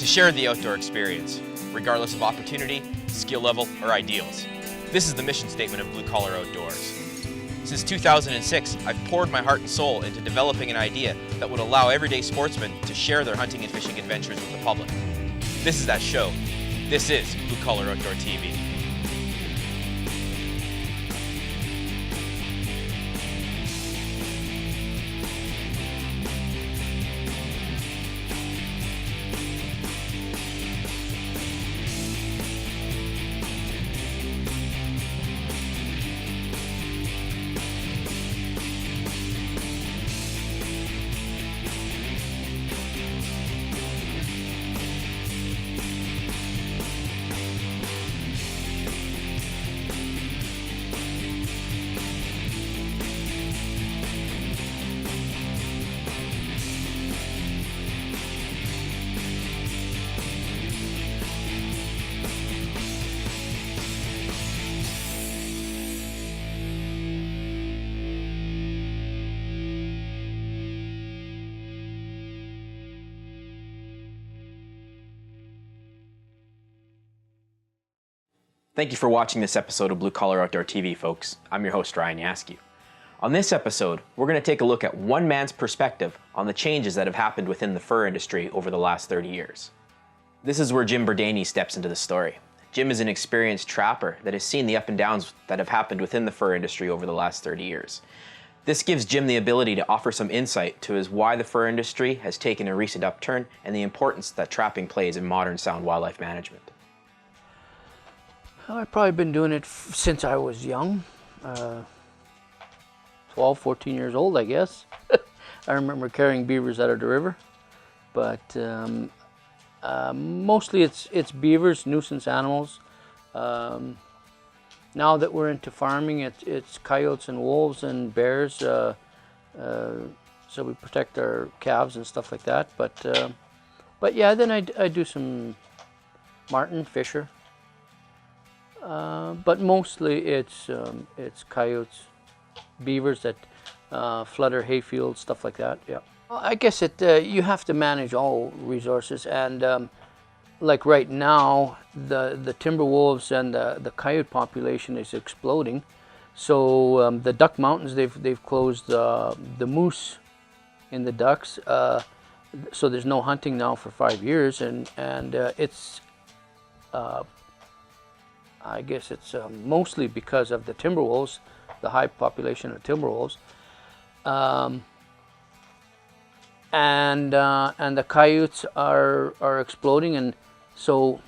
to share the outdoor experience, regardless of opportunity, skill level, or ideals. This is the mission statement of Blue Collar Outdoors. Since 2006, I've poured my heart and soul into developing an idea that would allow everyday sportsmen to share their hunting and fishing adventures with the public. This is that show. This is Blue Collar Outdoor TV. Thank you for watching this episode of Blue Collar Outdoor TV, folks. I'm your host, Ryan Yaskew. On this episode, we're going to take a look at one man's perspective on the changes that have happened within the fur industry over the last 30 years. This is where Jim Burdeny steps into the story. Jim is an experienced trapper that has seen the up and downs that have happened within the fur industry over the last 30 years. This gives Jim the ability to offer some insight to why the fur industry has taken a recent upturn and the importance that trapping plays in modern sound wildlife management. Well, I've probably been doing it since I was young, 12, 14 years old, I guess. I remember carrying beavers out of the river, but mostly it's beavers, nuisance animals. Now that we're into farming, it's coyotes and wolves and bears, so we protect our calves and stuff like that. But yeah, then I do some marten, fisher. But mostly it's coyotes, beavers that flutter hayfields, stuff like that. Yeah, well, I guess you have to manage all resources, and like right now, the timber wolves and the coyote population is exploding. So the duck mountains, they've closed the moose in the ducks, so there's no hunting now for 5 years, and it's. I guess it's mostly because of the timber wolves, the high population of timber wolves, and the coyotes are exploding, and so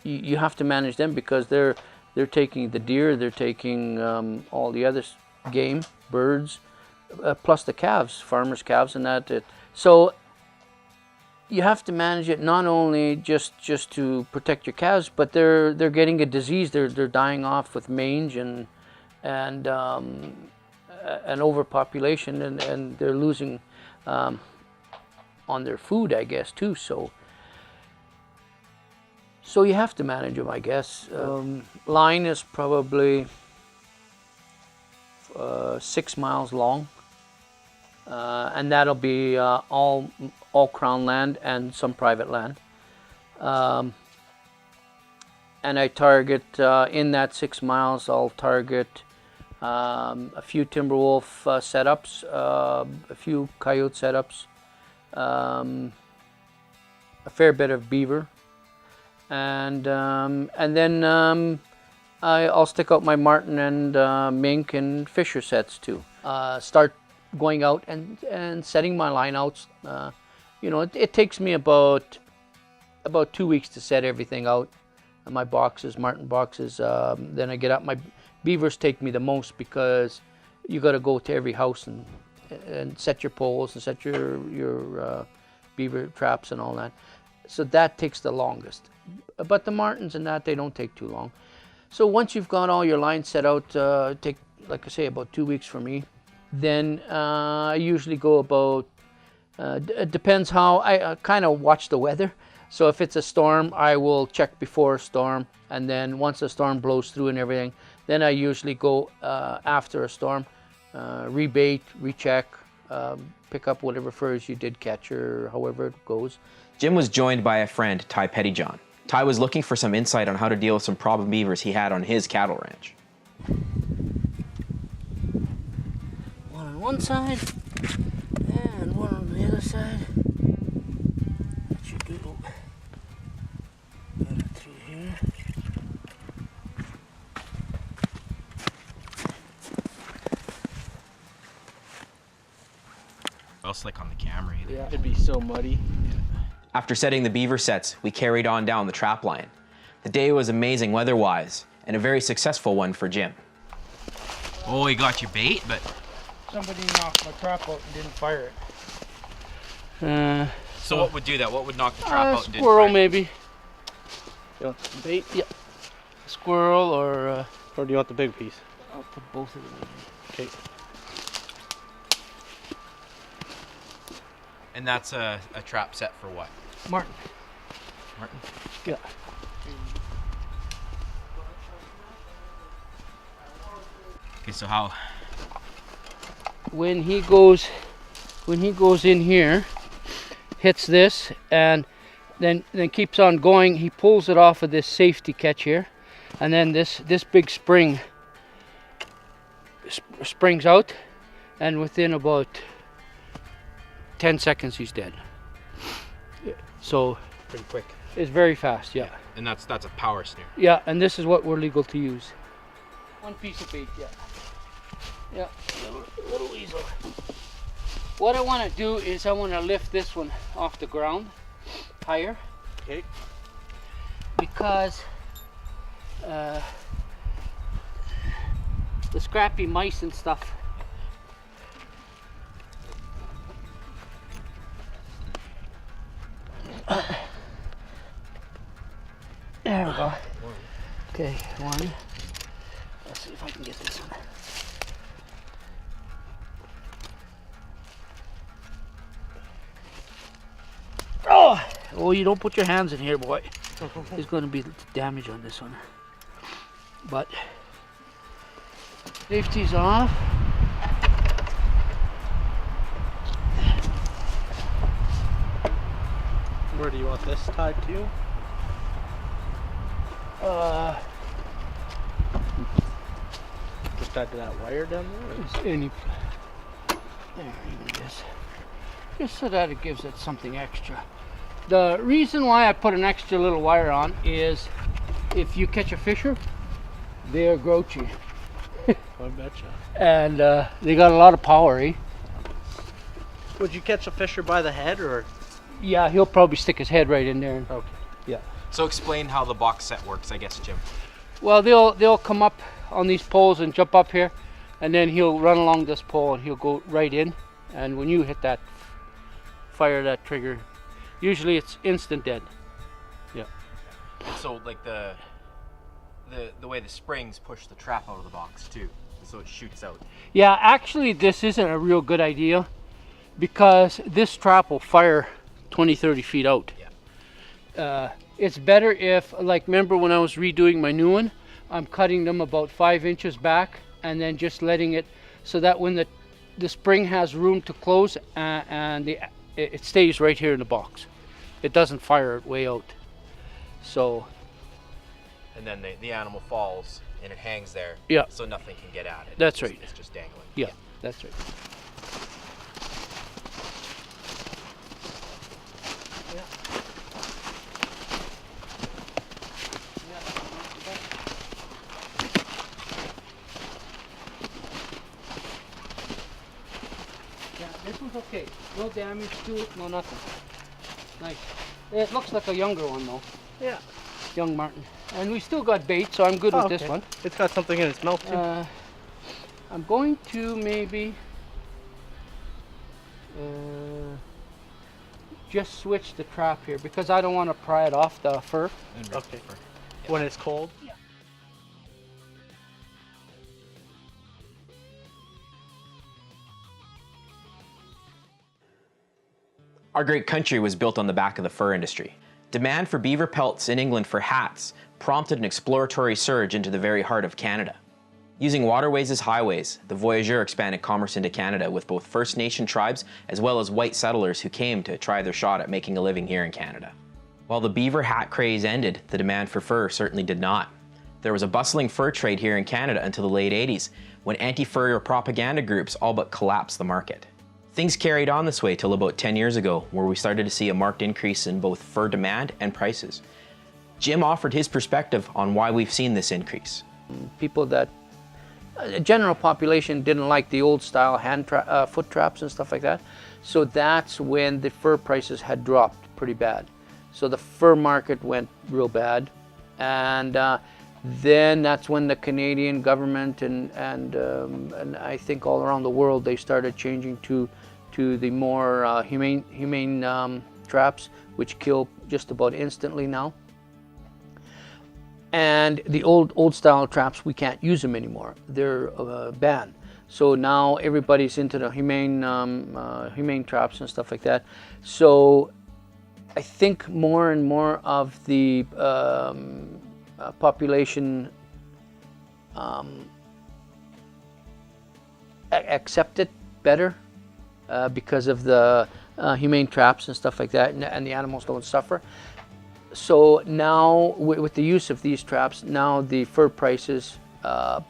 you have to manage them because they're taking the deer, they're taking all the other game, birds, plus the calves, farmers' calves, and that. So you have to manage it not only just to protect your calves, but they're getting a disease. They're dying off with mange and overpopulation, and they're losing on their food, I guess, too. So you have to manage them, I guess. Line is probably 6 miles long, and that'll be all Crown land and some private land. And I target, in that 6 miles, I'll target a few timber wolf setups, a few coyote setups, a fair bit of beaver, and then I'll stick out my marten and mink and fisher sets too. Start going out and setting my line outs. You know, it takes me about 2 weeks to set everything out. My boxes, marten boxes. Then I get up. My beavers take me the most because you got to go to every house and set your poles and set your beaver traps and all that. So that takes the longest. But the martens and that, they don't take too long. So once you've got all your lines set out, take, like I say, about 2 weeks for me. Then I usually go about, it depends how, I kind of watch the weather. So if it's a storm, I will check before a storm. And then once the storm blows through and everything, then I usually go after a storm, rebait, recheck, pick up whatever furs you did catch or however it goes. Jim was joined by a friend, Ty Pettyjohn. Ty was looking for some insight on how to deal with some problem beavers he had on his cattle ranch. One on one side and one on the other side. That should do. Put it through here. I'll slick on the camera either. Yeah, it'd be so muddy. After setting the beaver sets, we carried on down the trap line. The day was amazing weather-wise, and a very successful one for Jim. Oh, you got your bait, but... Somebody knocked my trap out and didn't fire it. So what would do that? What would knock the trap out and didn't squirrel fire it? maybe. You want some bait? Yeah. Squirrel or do you want the big piece? I'll put both of them in. Okay. And that's a trap set for what? Martin. Martin? Yeah. Okay, so how? When he goes in here, hits this and then keeps on going, he pulls it off of this safety catch here, and then this big spring springs out, and within about 10 seconds he's dead. So Pretty quick. it's very fast, yeah. And that's a power snare. Yeah, and this is what we're legal to use. One piece of bait, yeah. Yeah, little weasel. What I want to do is I want to lift this one off the ground higher. Okay. Because the scrappy mice and stuff. There we go. Okay, one. Let's see if I can get this one. Oh, you don't put your hands in here, boy. There's going to be damage on this one. But safety's off. Where do you want this tied to? Just tied to that wire down there? There, even this. Just so that it gives it something extra. The reason why I put an extra little wire on is if you catch a fisher, they're grouchy. I betcha. And they got a lot of power, eh? Would you catch a fisher by the head or? Yeah, he'll probably stick his head right in there. Okay. Yeah. So explain how the box set works, I guess, Jim. Well, they'll come up on these poles and jump up here, and then he'll run along this pole and he'll go right in. And when you hit that, fire that trigger, usually it's instant dead. Yeah. And so like the way the springs push the trap out of the box too, so it shoots out. Yeah, actually this isn't a real good idea because this trap will fire 20-30 feet out. Yeah. It's better if, like, remember when I was redoing my new one, I'm cutting them about 5 inches back and then just letting it so that when the spring has room to close and it stays right here in the box. It doesn't fire it way out. So. And then the animal falls and it hangs there. Yeah. So nothing can get at it. That's right. It's just dangling. Yeah, that's right. Yeah. Yeah, this one's okay. No damage to it, no nothing. Nice. It looks like a younger one though. Yeah. Young Martin. And we still got bait, so I'm good with this one. It's got something in its mouth too. I'm going to maybe just switch the trap here because I don't want to pry it off the fur. Okay. When it's cold. Yeah. Our great country was built on the back of the fur industry. Demand for beaver pelts in England for hats prompted an exploratory surge into the very heart of Canada. Using waterways as highways, the voyageur expanded commerce into Canada with both First Nation tribes as well as white settlers who came to try their shot at making a living here in Canada. While the beaver hat craze ended, the demand for fur certainly did not. There was a bustling fur trade here in Canada until the late 80s, when anti-fur propaganda groups all but collapsed the market. Things carried on this way till about 10 years ago, where we started to see a marked increase in both fur demand and prices. Jim offered his perspective on why we've seen this increase. People that, the general population didn't like the old style foot traps and stuff like that. So that's when the fur prices had dropped pretty bad. So the fur market went real bad. And then that's when the Canadian government and I think all around the world, they started changing to the more humane traps, which kill just about instantly now. And the old style traps, we can't use them anymore. They're banned. So now everybody's into the humane traps and stuff like that. So I think more and more of the population accept it better because of the humane traps and stuff like that, and the animals don't suffer. So now, with the use of these traps, now the fur prices,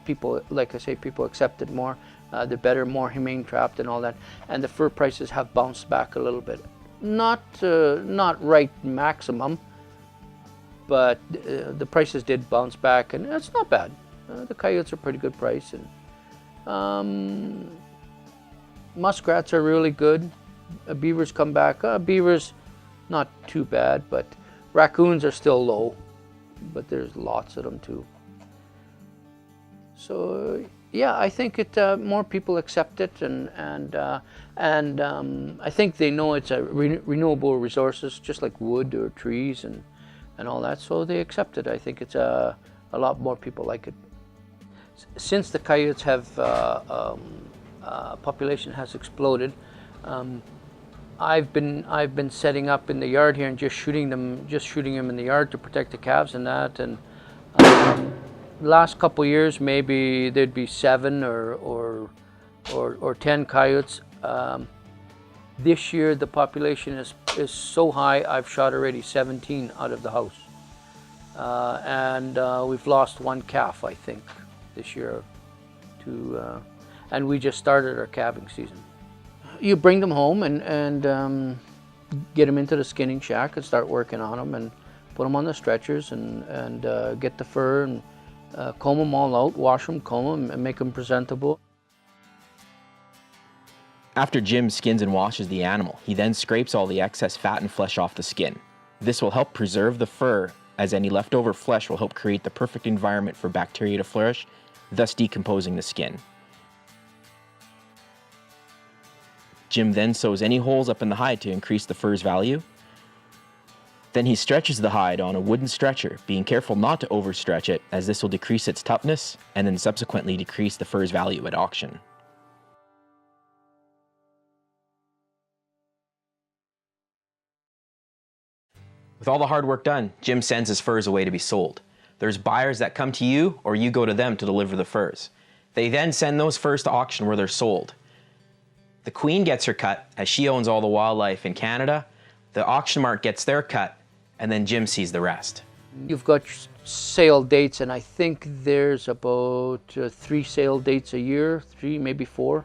people, like I say, people accept it more. They're better, more humane trapped and all that. And the fur prices have bounced back a little bit. Not right maximum, but the prices did bounce back, and it's not bad. The coyotes are pretty good price, and muskrats are really good. Beavers come back. Beavers, not too bad, but raccoons are still low, but there's lots of them too. So yeah, I think more people accept it, and I think they know it's a renewable resources, just like wood or trees and all that. So they accept it. I think it's a lot more people like it. Since the coyotes have population has exploded. I've been setting up in the yard here and just shooting them in the yard to protect the calves and that. And last couple years, maybe there'd be 7 or 10 coyotes. This year the population is so high, I've shot already 17 out of the house, and we've lost 1 calf, I think, this year. And we just started our calving season. You bring them home and get them into the skinning shack and start working on them and put them on the stretchers and get the fur and comb them all out, wash them, comb them, and make them presentable. After Jim skins and washes the animal, he then scrapes all the excess fat and flesh off the skin. This will help preserve the fur, as any leftover flesh will help create the perfect environment for bacteria to flourish, thus decomposing the skin. Jim then sews any holes up in the hide to increase the fur's value. Then he stretches the hide on a wooden stretcher, being careful not to overstretch it, as this will decrease its toughness and then subsequently decrease the fur's value at auction. With all the hard work done, Jim sends his furs away to be sold. There's buyers that come to you, or you go to them to deliver the furs. They then send those furs to auction where they're sold. The queen gets her cut, as she owns all the wildlife in Canada. The auction mart gets their cut, and then Jim sees the rest. You've got sale dates, and I think there's about 3 sale dates a year, 3, maybe 4.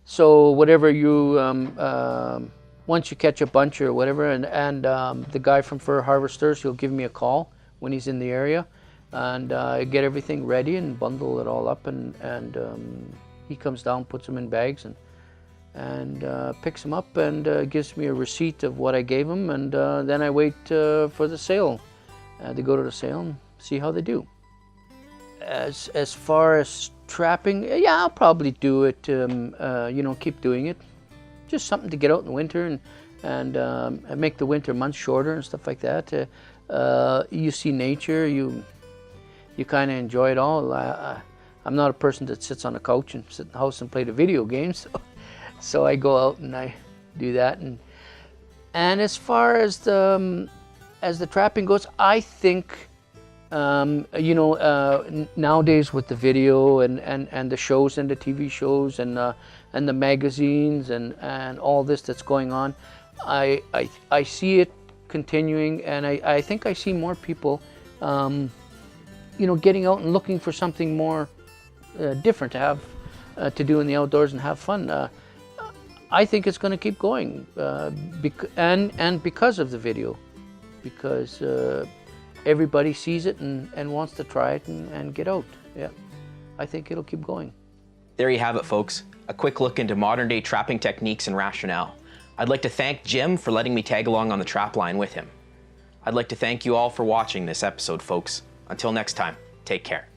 So whatever you, once you catch a bunch or whatever, and the guy from Fur Harvesters, he'll give me a call when he's in the area, and get everything ready and bundle it all up, and he comes down, puts them in bags, and picks them up and gives me a receipt of what I gave him, and then I wait for the sale. They go to the sale and see how they do. As far as trapping, yeah, I'll probably do it, you know, keep doing it. Just something to get out in the winter and make the winter months shorter and stuff like that. You see nature, you kind of enjoy it all. I'm not a person that sits on the couch and sit in the house and play the video games, so I go out and I do that. And as far as the trapping goes, I think Nowadays with the video and the shows and the TV shows and the magazines and all this that's going on, I see it continuing, and I think I see more people, getting out and looking for something more different to have to do in the outdoors and have fun. I think it's going to keep going, and because of the video, because everybody sees it and wants to try it and get out. Yeah, I think it'll keep going. There you have it, folks. A quick look into modern day trapping techniques and rationale. I'd like to thank Jim for letting me tag along on the trap line with him. I'd like to thank you all for watching this episode, folks. Until next time, take care.